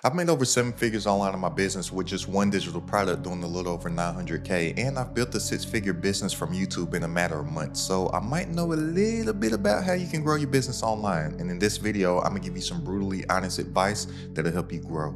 I've made over 7 figures online in my business with just one digital product doing a little over 900K, and I've built a 6-figure business from YouTube in a matter of months. So I might know a little bit about how you can grow your business online. And in this video, I'm gonna give you some brutally honest advice that'll help you grow.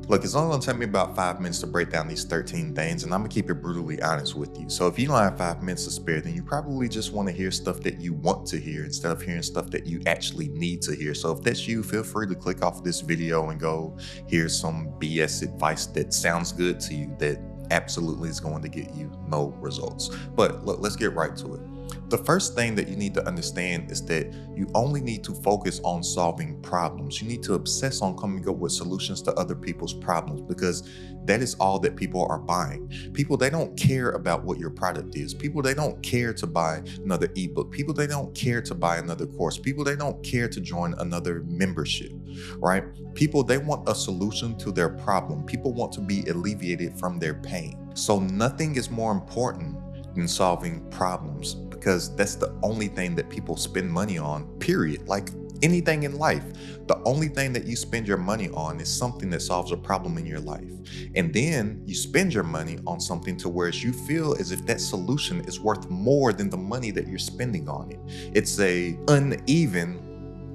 Look, it's only gonna take me about 5 minutes to break down these 13 things, and I'm gonna keep it brutally honest with you. So if you don't have 5 minutes to spare, then you probably just wanna hear stuff that you want to hear instead of hearing stuff that you actually need to hear. So if that's you, feel free to click off this video and go hear some BS advice that sounds good to you that absolutely is going to get you no results. But look, let's get right to it. The first thing that you need to understand is that you only need to focus on solving problems. You need to obsess on coming up with solutions to other people's problems, because that is all that people are buying. People, they don't care about what your product is. People, they don't care to buy another ebook. People, they don't care to buy another course. People, they don't care to join another membership, right? People, they want a solution to their problem. People want to be alleviated from their pain. So nothing is more important than solving problems, because that's the only thing that people spend money on, period. Like anything in life, the only thing that you spend your money on is something that solves a problem in your life. And then you spend your money on something to where you feel as if that solution is worth more than the money that you're spending on it. It's a uneven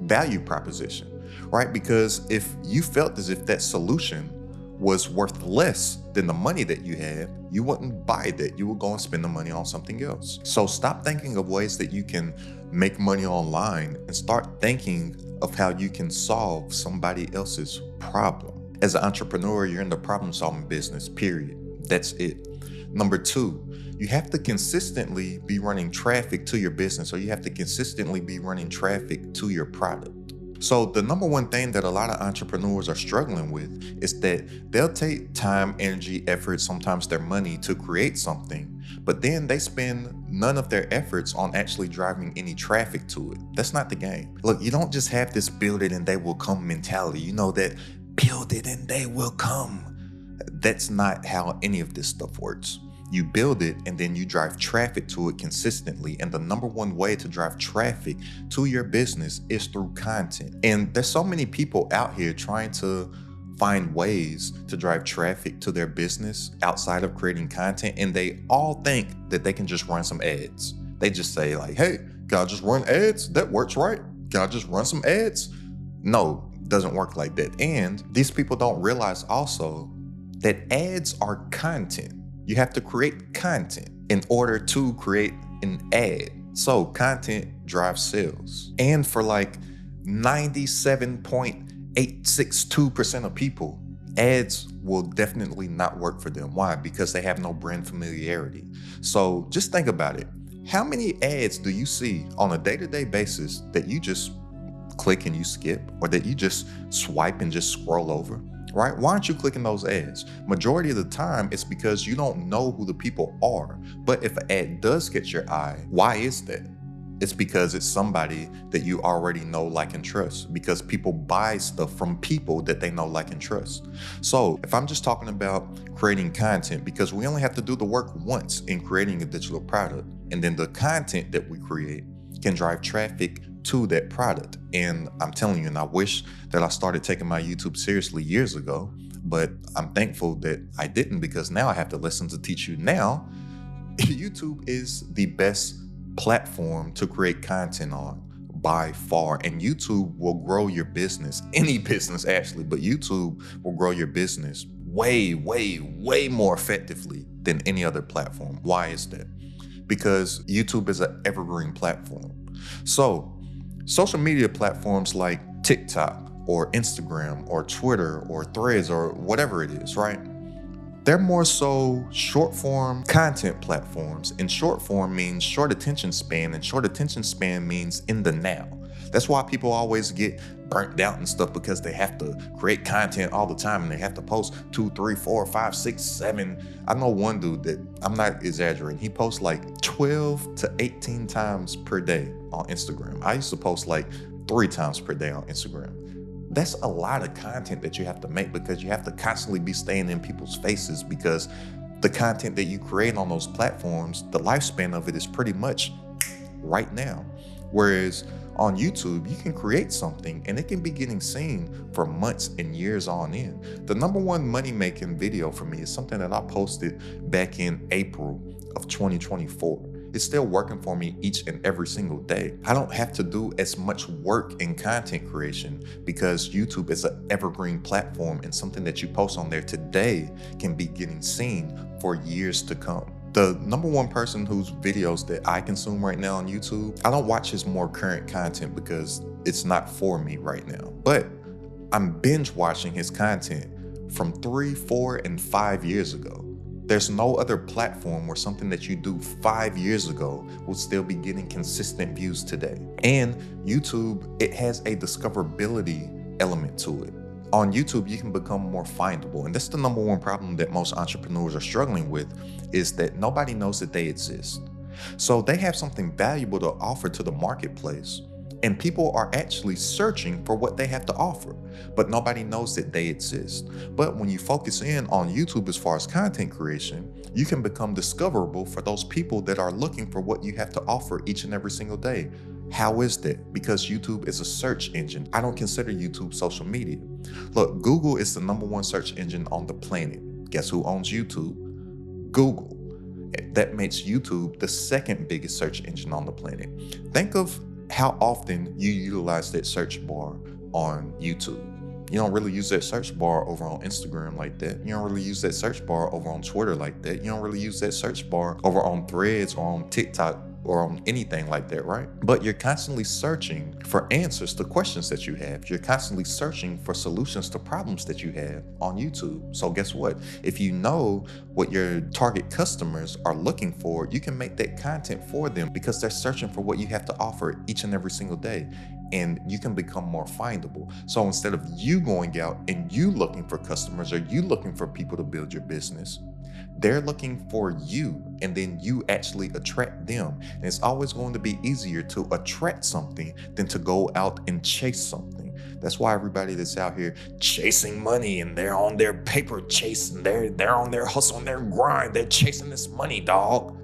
value proposition, right? Because if you felt as if that solution was worth less than the money that you had, you wouldn't buy that. You would go and spend the money on something else. So stop thinking of ways that you can make money online and start thinking of how you can solve somebody else's problem. As an entrepreneur, you're in the problem solving business, period. That's it. Number two, you have to consistently be running traffic to your business, or you have to consistently be running traffic to your product. So the number one thing that a lot of entrepreneurs are struggling with is that they'll take time, energy, effort, sometimes their money to create something, but then they spend none of their efforts on actually driving any traffic to it. That's not the game. Look, you don't just have this build it and they will come mentality. You know that build it and they will come. That's not how any of this stuff works. You build it and then you drive traffic to it consistently. And the number one way to drive traffic to your business is through content. And there's so many people out here trying to find ways to drive traffic to their business outside of creating content. And they all think that they can just run some ads. They just say like, hey, can I just run ads? That works, right? Can I just run some ads? No, it doesn't work like that. And these people don't realize also that ads are content. You have to create content in order to create an ad. So content drives sales. And for like 97.862% of people, ads will definitely not work for them. Why? Because they have no brand familiarity. So just think about it. How many ads do you see on a day-to-day basis that you just click and you skip, or that you just swipe and just scroll over? Right? Why aren't you clicking those ads? Majority of the time, it's because you don't know who the people are. But if an ad does get your eye, why is that? It's because it's somebody that you already know, like, and trust, because people buy stuff from people that they know, like, and trust. So if I'm just talking about creating content, because we only have to do the work once in creating a digital product, and then the content that we create can drive traffic to that product. And I'm telling you, and I wish that I started taking my YouTube seriously years ago, but I'm thankful that I didn't, because now I have to listen to teach you now. YouTube is the best platform to create content on by far, and YouTube will grow your business, any business actually, but YouTube will grow your business way, way, way more effectively than any other platform. Why is that? Because YouTube is an evergreen platform. So social media platforms like TikTok or Instagram or Twitter or Threads or whatever it is, right? They're more so short form content platforms. And short form means short attention span, and short attention span means in the now. That's why people always get burnt out and stuff, because they have to create content all the time and they have to post 2, 3, 4, 5, 6, 7. I know one dude that, I'm not exaggerating, he posts like 12 to 18 times per day on Instagram. I used to post like 3 times per day on Instagram. That's a lot of content that you have to make, because you have to constantly be staying in people's faces, because the content that you create on those platforms, the lifespan of it is pretty much right now. Whereas on YouTube, you can create something and it can be getting seen for months and years on end. The number one money making video for me is something that I posted back in April of 2024. It's still working for me each and every single day. I don't have to do as much work in content creation because YouTube is an evergreen platform, and something that you post on there today can be getting seen for years to come. The number one person whose videos that I consume right now on YouTube, I don't watch his more current content because it's not for me right now. But I'm binge watching his content from 3, 4, and 5 years ago. There's no other platform where something that you do 5 years ago will still be getting consistent views today. And YouTube, it has a discoverability element to it. On YouTube, you can become more findable. And that's the number one problem that most entrepreneurs are struggling with, is that nobody knows that they exist. So they have something valuable to offer to the marketplace, and people are actually searching for what they have to offer, but nobody knows that they exist. But when you focus in on YouTube as far as content creation, you can become discoverable for those people that are looking for what you have to offer each and every single day. How is that? Because YouTube is a search engine. I don't consider YouTube social media. Look, Google is the number one search engine on the planet. Guess who owns YouTube? Google. That makes YouTube the second biggest search engine on the planet. Think of how often you utilize that search bar on YouTube. You don't really use that search bar over on Instagram like that. You don't really use that search bar over on Twitter like that. You don't really use that search bar over on Threads or on TikTok or on anything like that, right? But you're constantly searching for answers to questions that you have. You're constantly searching for solutions to problems that you have on YouTube. So guess what? If you know what your target customers are looking for, you can make that content for them because they're searching for what you have to offer each and every single day. And you can become more findable. So instead of you going out and you looking for customers or you looking for people to build your business, they're looking for you, and then you actually attract them. And it's always going to be easier to attract something than to go out and chase something. That's why everybody that's out here chasing money and they're on their paper chasing, they're on their hustle, on their grind, they're chasing this money, dog.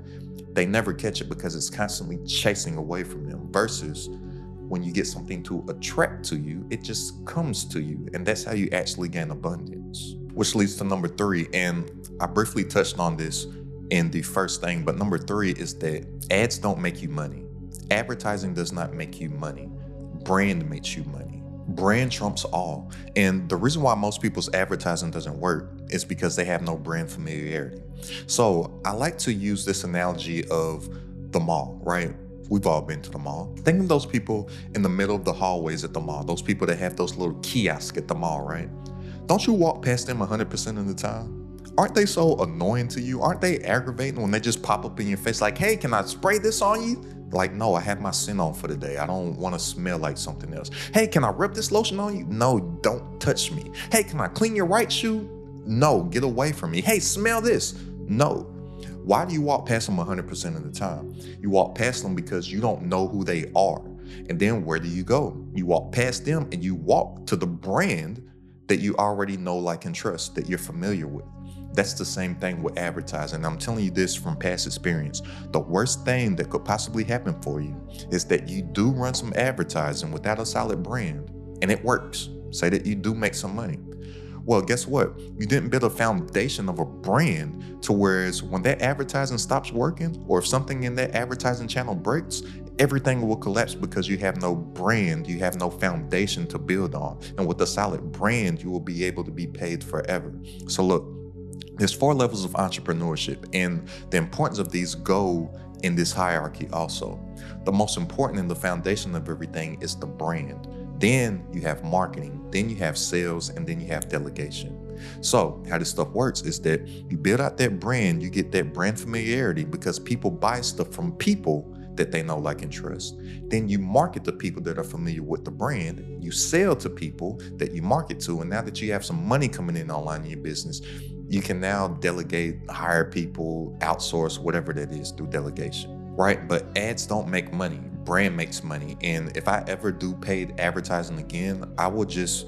They never catch it because it's constantly chasing away from them, versus when you get something to attract to you, it just comes to you. And that's how you actually gain abundance. Which leads to number 3. And I briefly touched on this in the first thing, but number 3 is that ads don't make you money. Advertising does not make you money. Brand makes you money. Brand trumps all. And the reason why most people's advertising doesn't work is because they have no brand familiarity. So I like to use this analogy of the mall, right? We've all been to the mall. Think of those people in the middle of the hallways at the mall, those people that have those little kiosks at the mall, right? Don't you walk past them 100% of the time? Aren't they so annoying to you? Aren't they aggravating when they just pop up in your face like, hey, can I spray this on you? Like, no, I have my scent on for the day. I don't want to smell like something else. Hey, can I rub this lotion on you? No, don't touch me. Hey, can I clean your right shoe? No, get away from me. Hey, smell this. No. Why do you walk past them 100% of the time? You walk past them because you don't know who they are. And then where do you go? You walk past them and you walk to the brand that you already know, like, and trust, that you're familiar with. That's the same thing with advertising. I'm telling you this from past experience. The worst thing that could possibly happen for you is that you do run some advertising without a solid brand and it works. Say that you do make some money. Well, guess what? You didn't build a foundation of a brand to whereas when that advertising stops working, or if something in that advertising channel breaks, everything will collapse because you have no brand, you have no foundation to build on. And with a solid brand, you will be able to be paid forever. So look, there's 4 levels of entrepreneurship, and the importance of these go in this hierarchy also. The most important and the foundation of everything is the brand. Then you have marketing, then you have sales, and then you have delegation. So how this stuff works is that you build out that brand, you get that brand familiarity because people buy stuff from people that they know, like, and trust. Then you market to people that are familiar with the brand. You sell to people that you market to. And now that you have some money coming in online in your business, you can now delegate, hire people, outsource, whatever that is through delegation, right? But ads don't make money. Brand makes money. And if I ever do paid advertising again, I will just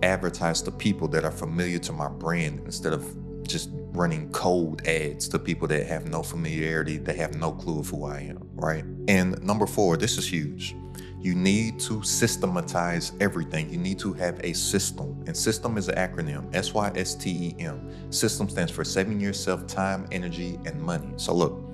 advertise to people that are familiar to my brand instead of just running cold ads to people that have no familiarity, that have no clue of who I am, right? And number 4, this is huge. You need to systematize everything. You need to have a system. And system is an acronym, SYSTEM. System stands for saving yourself time, energy, and money. So look,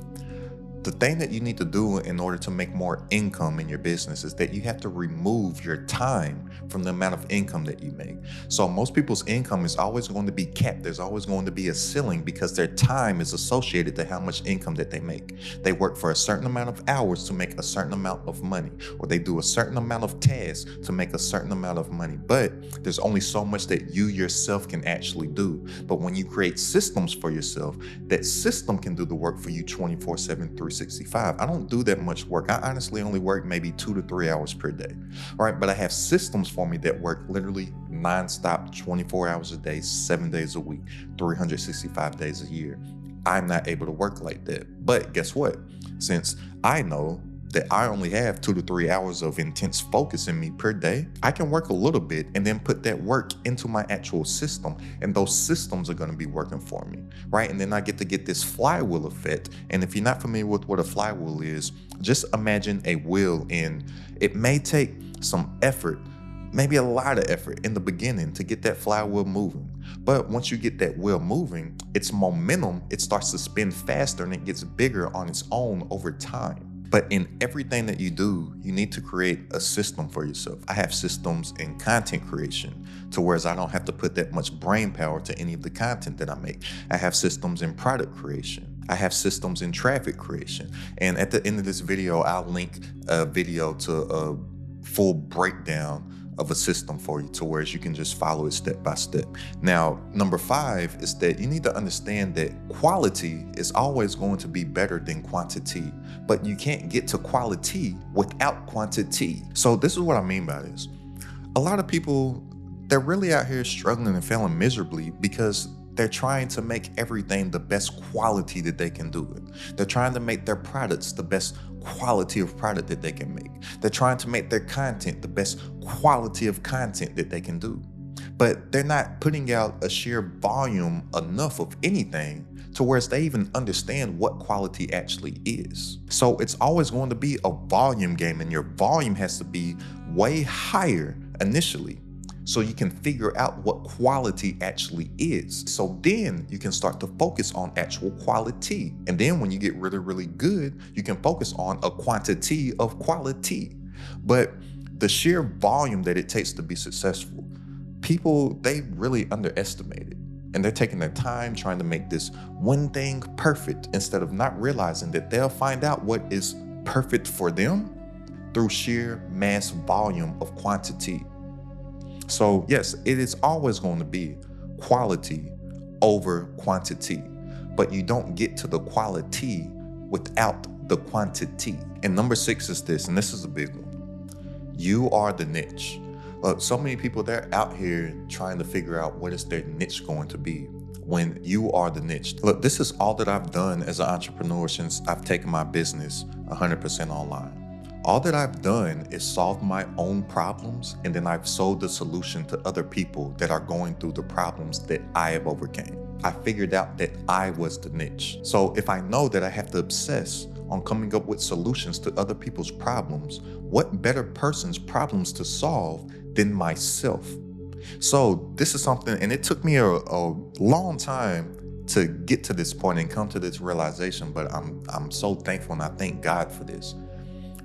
the thing that you need to do in order to make more income in your business is that you have to remove your time from the amount of income that you make. So most people's income is always going to be capped. There's always going to be a ceiling because their time is associated to how much income that they make. They work for a certain amount of hours to make a certain amount of money, or they do a certain amount of tasks to make a certain amount of money. But there's only so much that you yourself can actually do. But when you create systems for yourself, that system can do the work for you 24/7, 365. I don't do that much work. I honestly only work maybe 2 to 3 hours per day. All right, but I have systems for me that work literally nonstop, 24 hours a day, 7 days a week, 365 days a year. I'm not able to work like that. But guess what? Since I know that I only have 2 to 3 hours of intense focus in me per day, I can work a little bit and then put that work into my actual system, and those systems are going to be working for me, right? And then I get to get this flywheel effect. And if you're not familiar with what a flywheel is, just imagine a wheel, and it may take some effort, maybe a lot of effort in the beginning to get that flywheel moving. But once you get that wheel moving, its momentum, it starts to spin faster and it gets bigger on its own over time. But in everything that you do, you need to create a system for yourself. I have systems in content creation to whereas I don't have to put that much brain power to any of the content that I make. I have systems in product creation. I have systems in traffic creation. And at the end of this video, I'll link a video to a full breakdown of a system for you to where you can just follow it step by step. Now, number 5 is that you need to understand that quality is always going to be better than quantity, but you can't get to quality without quantity. So this is what I mean by this. A lot of people, they're really out here struggling and failing miserably because they're trying to make everything the best quality that they can do it. They're trying to make their products the best quality of product that they can make. They're trying to make their content the best quality of content that they can do. But they're not putting out a sheer volume enough of anything to where they even understand what quality actually is. So it's always going to be a volume game, and your volume has to be way higher initially, so you can figure out what quality actually is. So then you can start to focus on actual quality. And then when you get really, really good, you can focus on a quantity of quality. But the sheer volume that it takes to be successful, people, they really underestimate it. And they're taking their time trying to make this one thing perfect instead of not realizing that they'll find out what is perfect for them through sheer mass volume of quantity. So yes, it is always going to be quality over quantity, but you don't get to the quality without the quantity. And number 6 is this, and this is a big one. You are the niche. Look, so many people, they're out here trying to figure out what is their niche going to be when you are the niche. Look, this is all that I've done as an entrepreneur since I've taken my business 100% online. All that I've done is solve my own problems, and then I've sold the solution to other people that are going through the problems that I have overcame. I figured out that I was the niche. So if I know that I have to obsess on coming up with solutions to other people's problems, what better person's problems to solve than myself? So this is something, and it took me a long time to get to this point and come to this realization, but I'm so thankful, and I thank God for this.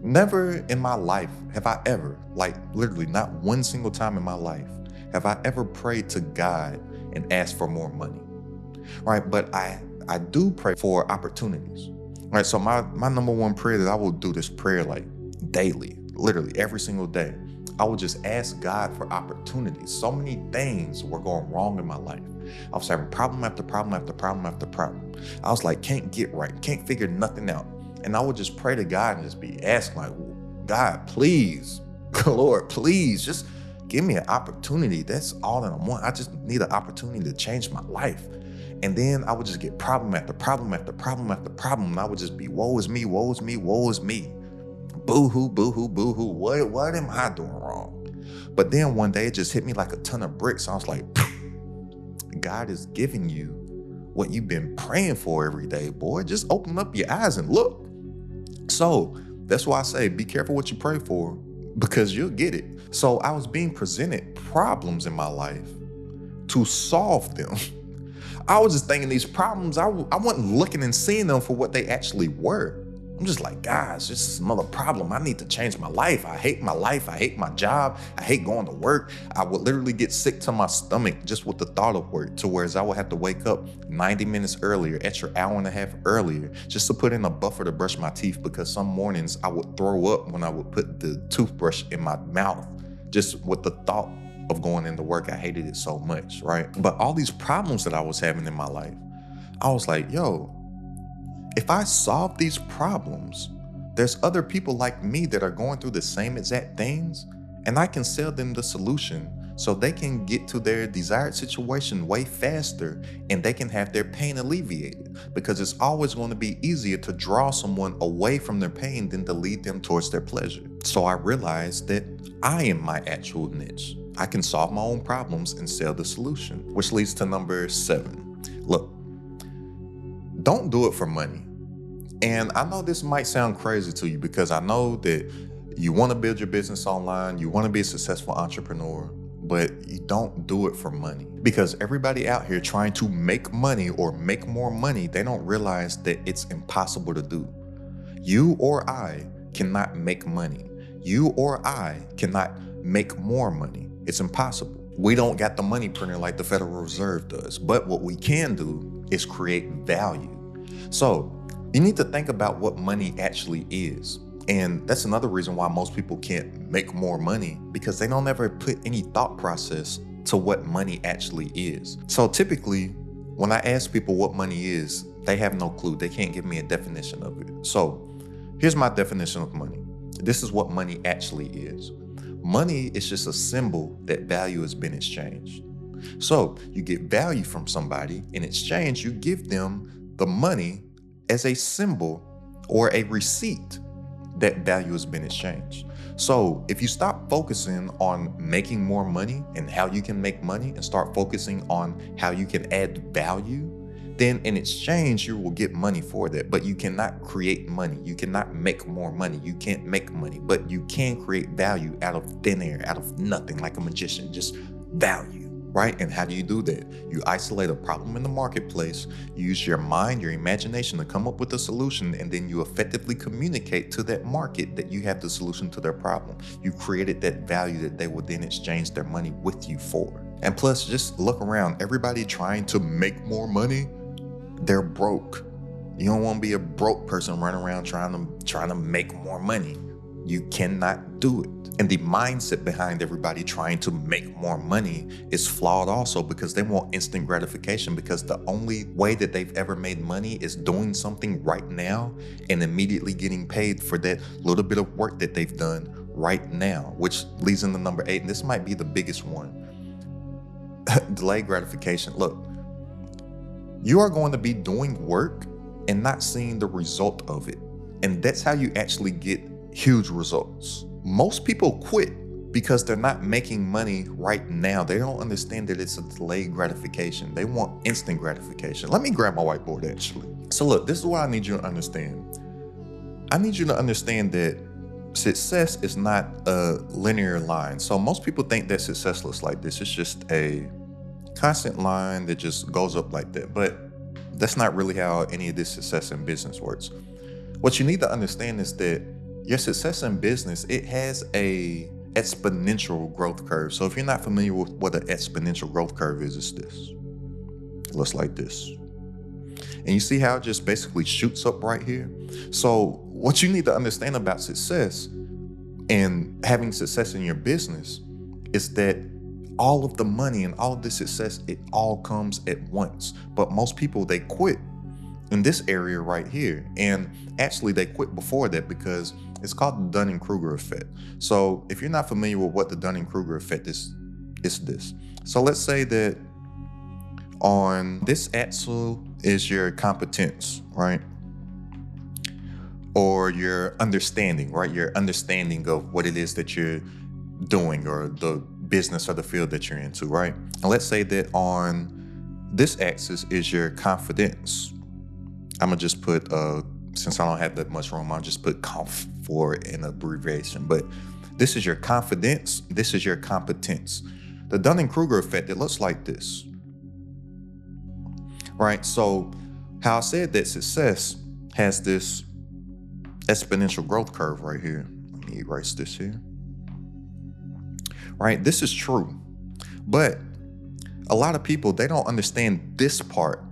Never in my life have I ever, like literally not one single time in my life, have I ever prayed to God and asked for more money, right? But I do pray for opportunities, right? So my number one prayer that I will do this prayer like daily, literally every single day. I would just ask God for opportunities. So many things were going wrong in my life. I was having problem after problem after problem after problem. I was like, can't get right, can't figure nothing out. And I would just pray to God and just be asking like, God, please, Lord, please, just give me an opportunity. That's all that I want. I just need an opportunity to change my life. And then I would just get problem after problem after problem after problem. And I would just be, woe is me, woe is me, woe is me. Boo-hoo, boo-hoo, boo-hoo. What am I doing wrong? But then one day it just hit me like a ton of bricks. I was like, God is giving you what you've been praying for every day, boy. Just open up your eyes and look. So That's why I say be careful what you pray for, because you'll get it. So I was being presented problems in my life to solve them. I was just thinking these problems, I wasn't looking and seeing them for what they actually were. I'm just like, guys, this is another problem. I need to change my life. I hate my life. I hate my job. I hate going to work. I would literally get sick to my stomach just with the thought of work, to whereas I would have to wake up 90 minutes earlier, extra hour and a half earlier, just to put in a buffer to brush my teeth, because some mornings I would throw up when I would put the toothbrush in my mouth, just with the thought of going into work. I hated it so much, right? But all these problems that I was having in my life, I was like, yo, if I solve these problems, there's other people like me that are going through the same exact things, and I can sell them the solution so they can get to their desired situation way faster, and they can have their pain alleviated, because it's always going to be easier to draw someone away from their pain than to lead them towards their pleasure. So I realized that I am my actual niche. I can solve my own problems and sell the solution, which leads to number 7. Look, don't do it for money. And I know this might sound crazy to you, because I know that you want to build your business online, you want to be a successful entrepreneur, but you don't do it for money. Because everybody out here trying to make money or make more money, they don't realize that it's impossible to do. You or I cannot make money. You or I cannot make more money. It's impossible. We don't got the money printer like the Federal Reserve does, but what we can do is create value. So you need to think about what money actually is. And that's another reason why most people can't make more money, because they don't ever put any thought process to what money actually is. So typically, when I ask people what money is, they have no clue. They can't give me a definition of it. So here's my definition of money. This is what money actually is. Money is just a symbol that value has been exchanged. So you get value from somebody. In exchange, you give them the money as a symbol or a receipt that value has been exchanged. So if you stop focusing on making more money and how you can make money, and start focusing on how you can add value, then in exchange, you will get money for that. But you cannot create money. You cannot make more money. You can't make money, but you can create value out of thin air, out of nothing, like a magician, just value, right? And how do you do that? You isolate a problem in the marketplace, you use your mind, your imagination to come up with a solution, and then you effectively communicate to that market that you have the solution to their problem. You created that value that they will then exchange their money with you for. And plus, just look around. Everybody trying to make more money, they're broke. You don't want to be a broke person running around trying to make more money. You cannot do it. And the mindset behind everybody trying to make more money is flawed also, because they want instant gratification, because the only way that they've ever made money is doing something right now and immediately getting paid for that little bit of work that they've done right now, which leads into number 8. And this might be the biggest one. Delayed gratification. Look, you are going to be doing work and not seeing the result of it. And that's how you actually get huge results. Most people quit because they're not making money right now. They don't understand that it's a delayed gratification. They want instant gratification. Let me grab my whiteboard actually. So look, this is what I need you to understand. I need you to understand that success is not a linear line. So most people think that success looks like this. It's just a constant line that just goes up like that. But that's not really how any of this success in business works. What you need to understand is that your success in business, it has a exponential growth curve. So if you're not familiar with what an exponential growth curve is, it's this. It looks like this. And you see how it just basically shoots up right here? So what you need to understand about success and having success in your business is that all of the money and all of the success, it all comes at once. But most people, they quit in this area right here. And actually they quit before that, because it's called the Dunning-Kruger effect. So if you're not familiar with what the Dunning-Kruger effect is, it's this. So let's say that on this axle is your competence, right? Or your understanding, right? Your understanding of what it is that you're doing, or the business or the field that you're into, right? And let's say that on this axis is your confidence. I'm gonna just put, since I don't have that much room, I'll just put conf. for an abbreviation, but this is your confidence. This is your competence. The Dunning-Kruger effect, it looks like this, right? So how I said that success has this exponential growth curve right here. Let me erase this here. Right? This is true. But a lot of people, they don't understand this part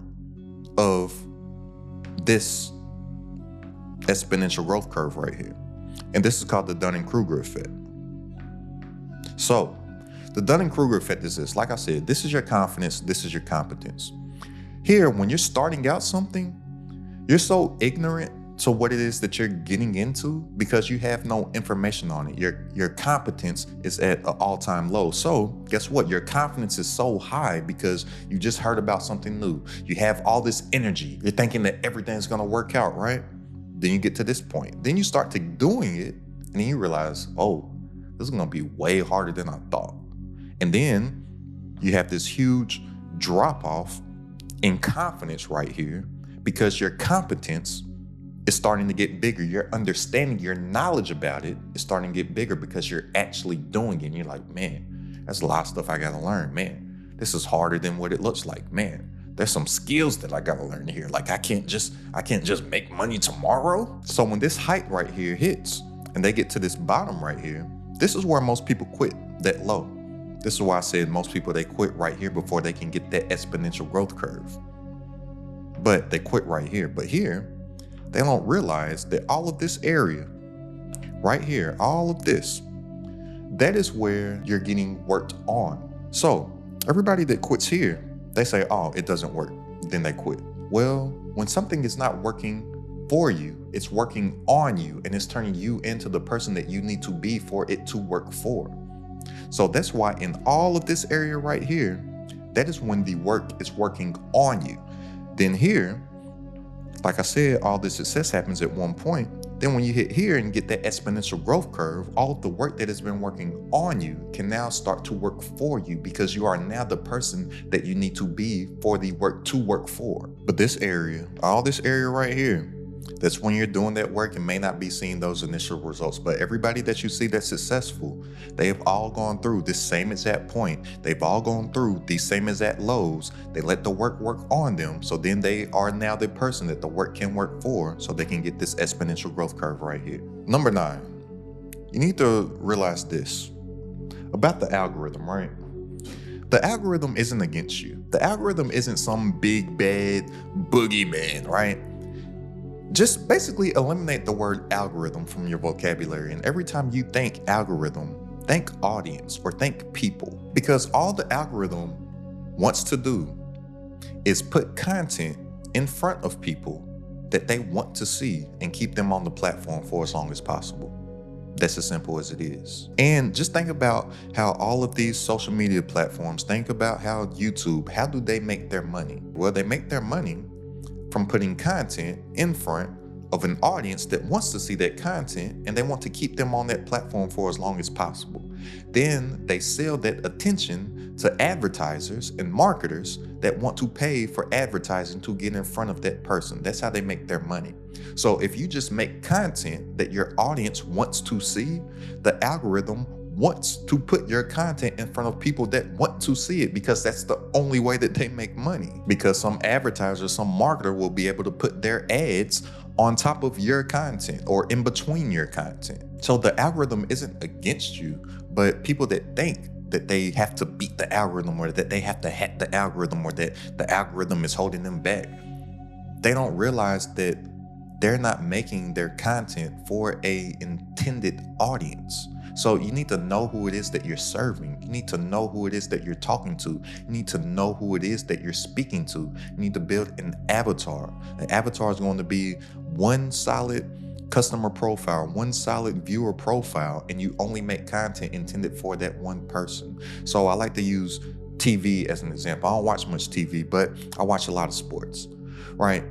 of this exponential growth curve right here. And this is called the Dunning-Kruger effect. So the Dunning-Kruger effect is this. Like I said, this is your confidence. This is your competence. Here, when you're starting out something, you're so ignorant to what it is that you're getting into because you have no information on it. Your competence is at an all-time low. So guess what? Your confidence is so high because you just heard about something new. You have all this energy. You're thinking that everything's gonna work out, right? Then you get to this point. Then you start to doing it and then you realize, oh, this is gonna be way harder than I thought. And then you have this huge drop off in confidence right here because your competence is starting to get bigger. Your understanding, your knowledge about it is starting to get bigger because you're actually doing it. And you're like, man, there's a lot of stuff I gotta learn. Man, this is harder than what it looks like. Man, there's some skills that I gotta learn here. Like I can't just make money tomorrow. So when this height right here hits and they get to this bottom right here, this is where most people quit, that low. This is why I said most people, they quit right here before they can get that exponential growth curve. But they quit right here. But here, they don't realize that all of this area right here, all of this, that is where you're getting worked on. So everybody that quits here, they say, oh, it doesn't work. Then they quit. Well, when something is not working for you, it's working on you and it's turning you into the person that you need to be for it to work for. So that's why in all of this area right here, that is when the work is working on you. Then here, like I said, all the success happens at one point. Then when you hit here and get that exponential growth curve, all of the work that has been working on you can now start to work for you because you are now the person that you need to be for the work to work for. But this area, all this area right here, that's when you're doing that work and may not be seeing those initial results. But everybody that you see that's successful, they have all gone through this same exact point. They've all gone through these same exact lows. They let the work on them. So then they are now the person that the work can work for so they can get this exponential growth curve right here. Number 9, you need to realize this about the algorithm, right? The algorithm isn't against you. The algorithm isn't some big bad boogeyman, right? Just basically eliminate the word algorithm from your vocabulary. And every time you think algorithm, think audience or think people. Because all the algorithm wants to do is put content in front of people that they want to see and keep them on the platform for as long as possible. That's as simple as it is. And just think about how all of these social media platforms, think about how YouTube, how do they make their money? Well, they make their money from putting content in front of an audience that wants to see that content and they want to keep them on that platform for as long as possible. Then they sell that attention to advertisers and marketers that want to pay for advertising to get in front of that person. That's how they make their money. So if you just make content that your audience wants to see, the algorithm wants to put your content in front of people that want to see it because that's the only way that they make money. Because some advertiser, some marketer will be able to put their ads on top of your content or in between your content. So the algorithm isn't against you, but people that think that they have to beat the algorithm or that they have to hack the algorithm or that the algorithm is holding them back, they don't realize that they're not making their content for a intended audience. So you need to know who it is that you're serving. You need to know who it is that you're talking to. You need to know who it is that you're speaking to. You need to build an avatar. The avatar is going to be one solid customer profile, one solid viewer profile, and you only make content intended for that one person. So I like to use TV as an example. I don't watch much TV, but I watch a lot of sports, right?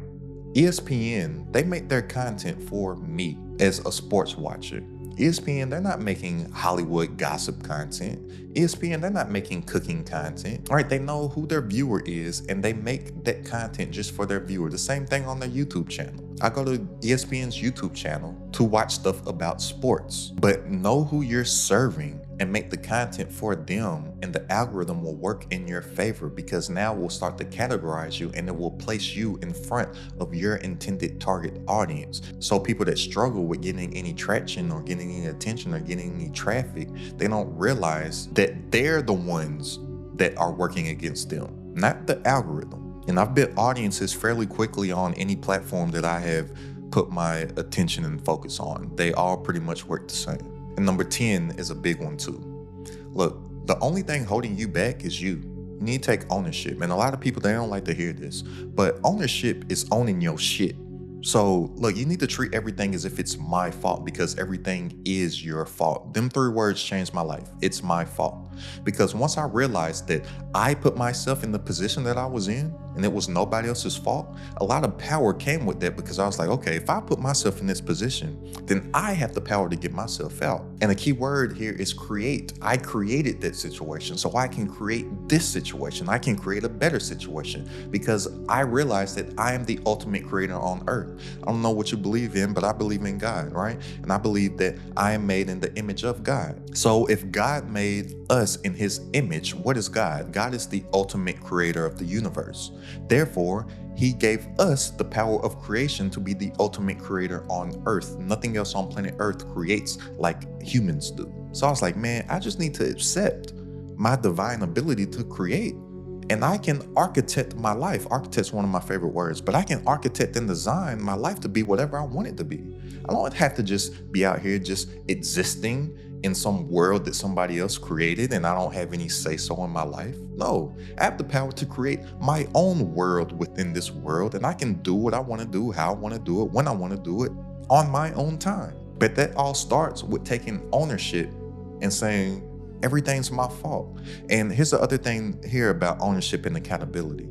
ESPN, they make their content for me as a sports watcher. ESPN, they're not making Hollywood gossip content. ESPN, they're not making cooking content. All right, they know who their viewer is and they make that content just for their viewer. The same thing on their YouTube channel. I go to ESPN's YouTube channel to watch stuff about sports, but know who you're serving and make the content for them, and the algorithm will work in your favor, because now we'll start to categorize you and it will place you in front of your intended target audience. So people that struggle with getting any traction or getting any attention or getting any traffic, they don't realize that they're the ones that are working against them, not the algorithm. And I've built audiences fairly quickly on any platform that I have put my attention and focus on. They all pretty much work the same. And number 10 is a big one too. Look, the only thing holding you back is you. You need to take ownership. And a lot of people, they don't like to hear this, but ownership is owning your shit. So look, you need to treat everything as if it's my fault, because everything is your fault. Them 3 words changed my life. It's my fault. Because once I realized that I put myself in the position that I was in and it was nobody else's fault, a lot of power came with that, because I was like, okay, if I put myself in this position, then I have the power to get myself out. And the key word here is create. I created that situation, so I can create this situation. I can create a better situation, because I realized that I am the ultimate creator on earth. I don't know what you believe in, but I believe in God, right? And I believe that I am made in the image of God. So if God made us in his image, what is God? God is the ultimate creator of the universe. Therefore, he gave us the power of creation to be the ultimate creator on earth. Nothing else on planet earth creates like humans do. So I was like, man, I just need to accept my divine ability to create. And I can architect my life. Architect's one of my favorite words, but I can architect and design my life to be whatever I want it to be. I don't have to just be out here just existing in some world that somebody else created and I don't have any say-so in my life. No, I have the power to create my own world within this world, and I can do what I want to do, how I want to do it, when I want to do it, on my own time. But that all starts with taking ownership and saying, everything's my fault. And here's the other thing here about ownership and accountability.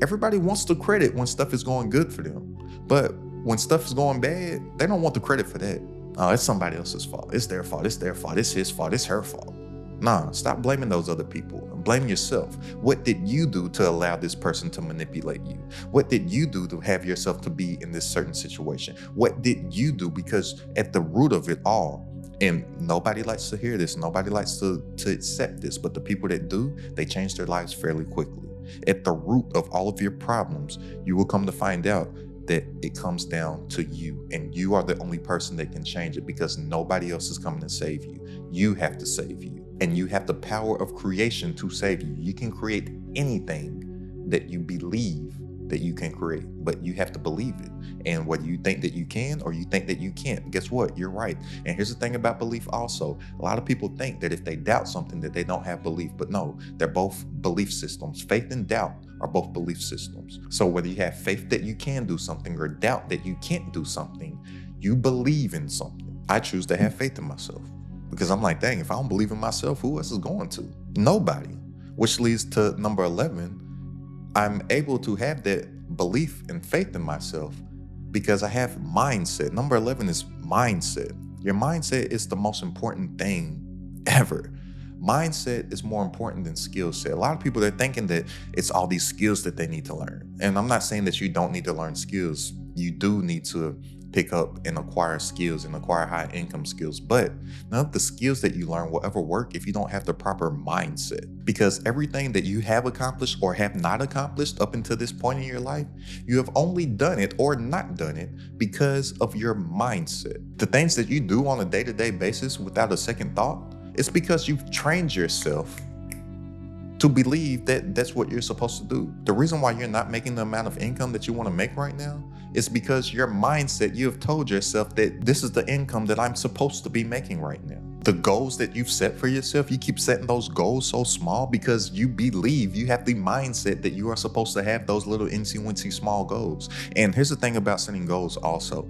Everybody wants the credit when stuff is going good for them. But when stuff is going bad, they don't want the credit for that. Oh, it's somebody else's fault. It's their fault. It's their fault. It's his fault. It's her fault. Nah, stop blaming those other people. Blame yourself. What did you do to allow this person to manipulate you? What did you do to have yourself to be in this certain situation? What did you do? Because at the root of it all, and nobody likes to hear this, nobody likes to accept this, but the people that do, they change their lives fairly quickly. At the root of all of your problems, you will come to find out that it comes down to you, and you are the only person that can change it, because nobody else is coming to save you. You have to save you, and you have the power of creation to save you. You can create anything that you believe that you can create, but you have to believe it. And whether you think that you can or you think that you can't, guess what? You're right. And here's the thing about belief also. A lot of people think that if they doubt something that they don't have belief, but no, they're both belief systems. Faith and doubt are both belief systems. So whether you have faith that you can do something or doubt that you can't do something, you believe in something. I choose to have faith in myself, because I'm like, dang, if I don't believe in myself, who else is going to? Nobody. Which leads to number 11. I'm able to have that belief and faith in myself because I have mindset. Number 11 is mindset. Your mindset is the most important thing ever. Mindset is more important than skill set. A lot of people, they're thinking that it's all these skills that they need to learn. And I'm not saying that you don't need to learn skills. You do need to pick up and acquire skills and acquire high income skills. But none of the skills that you learn will ever work if you don't have the proper mindset. Because everything that you have accomplished or have not accomplished up until this point in your life, you have only done it or not done it because of your mindset. The things that you do on a day-to-day basis without a second thought, it's because you've trained yourself to believe that that's what you're supposed to do. The reason why you're not making the amount of income that you want to make right now is because your mindset, you have told yourself that this is the income that I'm supposed to be making right now. The goals that you've set for yourself, you keep setting those goals so small because you believe, you have the mindset that you are supposed to have those little incy-wincy small goals. And here's the thing about setting goals also.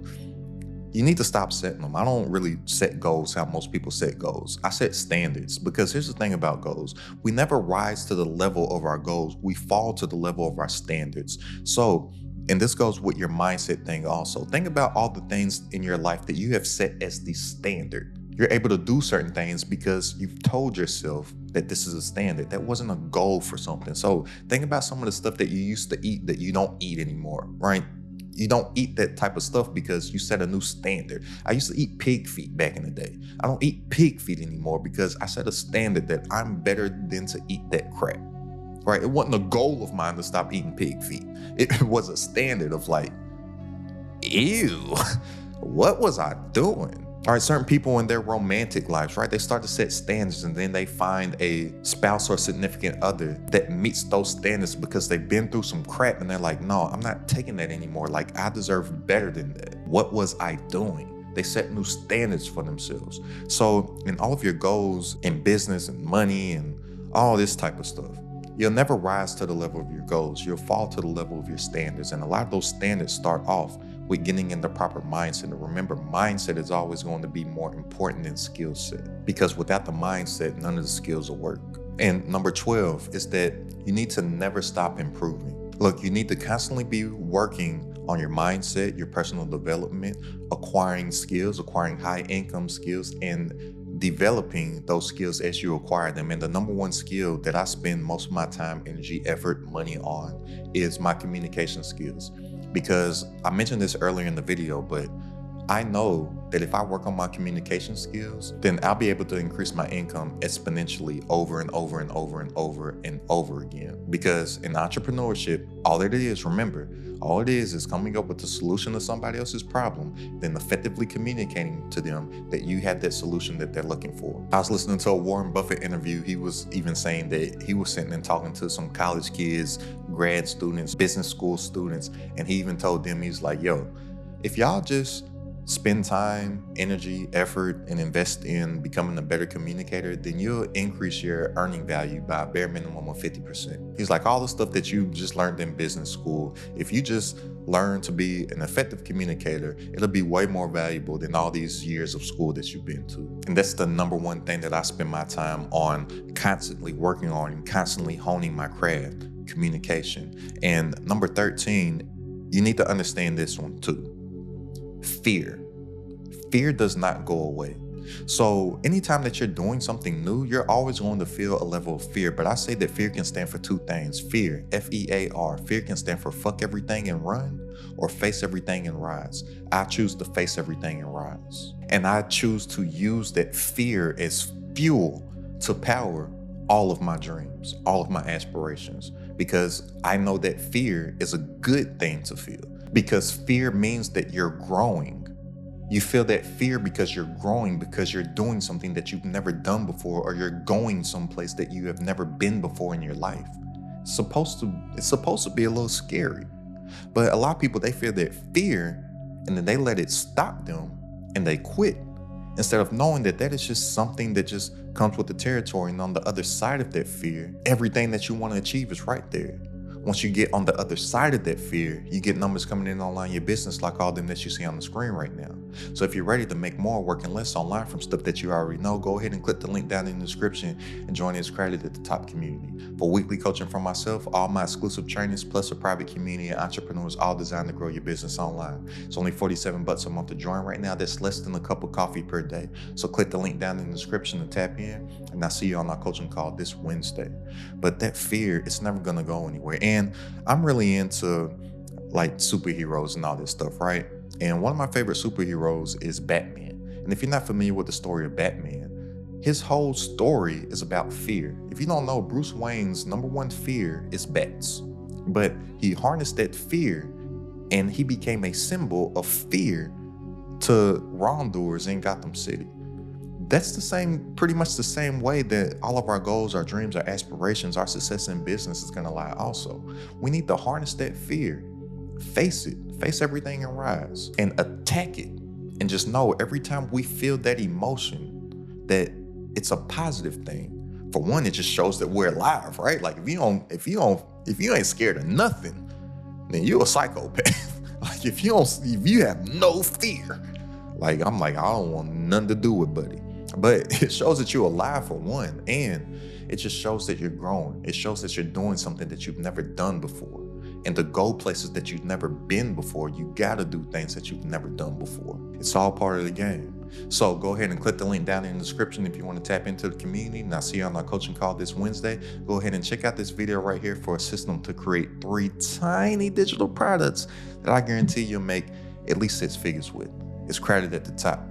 You need to stop setting them. I don't really set goals how most people set goals. I set standards, because here's the thing about goals. We never rise to the level of our goals. We fall to the level of our standards. So And this goes with your mindset thing also. Think about all the things in your life that you have set as the standard. You're able to do certain things because you've told yourself that this is a standard. That wasn't a goal for something. So think about some of the stuff that you used to eat that you don't eat anymore, right? You don't eat that type of stuff because you set a new standard. I used to eat pig feet back in the day. I don't eat pig feet anymore because I set a standard that I'm better than to eat that crap, right? It wasn't a goal of mine to stop eating pig feet. It was a standard of like, ew, what was I doing? All right, certain people in their romantic lives, right? They start to set standards and then they find a spouse or significant other that meets those standards because they've been through some crap and they're like, no, I'm not taking that anymore. Like, I deserve better than that. What was I doing? They set new standards for themselves. So in all of your goals in business and money and all this type of stuff, you'll never rise to the level of your goals. You'll fall to the level of your standards. And a lot of those standards start off with getting in the proper mindset. And remember, mindset is always going to be more important than skill set, because without the mindset, none of the skills will work. And number 12 is that you need to never stop improving. Look, you need to constantly be working on your mindset, your personal development, acquiring skills, acquiring high income skills, and developing those skills as you acquire them. And the number one skill that I spend most of my time, energy, effort, money on is my communication skills. Because I mentioned this earlier in the video, but I know that if I work on my communication skills, then I'll be able to increase my income exponentially over and over and over and over and over again. Because in entrepreneurship, all it is, remember, all it is coming up with a solution to somebody else's problem, then effectively communicating to them that you have that solution that they're looking for. I was listening to a Warren Buffett interview. He was even saying that he was sitting and talking to some college kids, grad students, business school students, and he even told them, he's like, yo, if y'all just spend time, energy, effort, and invest in becoming a better communicator, then you'll increase your earning value by a bare minimum of 50%. He's like, all the stuff that you just learned in business school, if you just learn to be an effective communicator, it'll be way more valuable than all these years of school that you've been to. And that's the number one thing that I spend my time on, constantly working on and constantly honing my craft, communication. And number 13, you need to understand this one too. Fear. Fear does not go away. So anytime that you're doing something new, you're always going to feel a level of fear. But I say that fear can stand for two things. Fear, F-E-A-R. Fear can stand for fuck everything and run, or face everything and rise. I choose to face everything and rise. And I choose to use that fear as fuel to power all of my dreams, all of my aspirations, because I know that fear is a good thing to feel. Because fear means that you're growing. You feel that fear because you're growing, because you're doing something that you've never done before, or you're going someplace that you have never been before in your life. It's supposed to be a little scary. But a lot of people, they feel that fear and then they let it stop them and they quit, instead of knowing that that is just something that just comes with the territory. And on the other side of that fear, everything that you want to achieve is right there. Once you get on the other side of that fear, you get numbers coming in online your business like all them that you see on the screen right now. So if you're ready to make more working less online from stuff that you already know, go ahead and click the link down in the description and join this crowded at the top community. For weekly coaching from myself, all my exclusive trainings, plus a private community of entrepreneurs, all designed to grow your business online. It's only $47 a month to join right now. That's less than a cup of coffee per day. So click the link down in the description to tap in, and I'll see you on our coaching call this Wednesday. But that fear, it's never gonna go anywhere. And I'm really into like superheroes and all this stuff, right? And one of my favorite superheroes is Batman. And if you're not familiar with the story of Batman, his whole story is about fear. If you don't know, Bruce Wayne's number one fear is bats. But he harnessed that fear and he became a symbol of fear to wrongdoers in Gotham City. That's pretty much the same way that all of our goals, our dreams, our aspirations, our success in business is gonna lie also. We need to harness that fear, face it, face everything and rise, and attack it. And just know every time we feel that emotion, that it's a positive thing. For one, it just shows that we're alive, right? Like if you ain't scared of nothing, then you're a psychopath. Like if you have no fear, like I'm like, I don't want nothing to do with buddy. But it shows that you're alive for one, and it just shows that you're growing. It shows that you're doing something that you've never done before. And to go places that you've never been before, you gotta do things that you've never done before. It's all part of the game. So go ahead and click the link down in the description if you want to tap into the community. And I'll see you on our coaching call this Wednesday. Go ahead and check out this video right here for a system to create 3 tiny digital products that I guarantee you'll make at least 6 figures with. It's crowded at the top.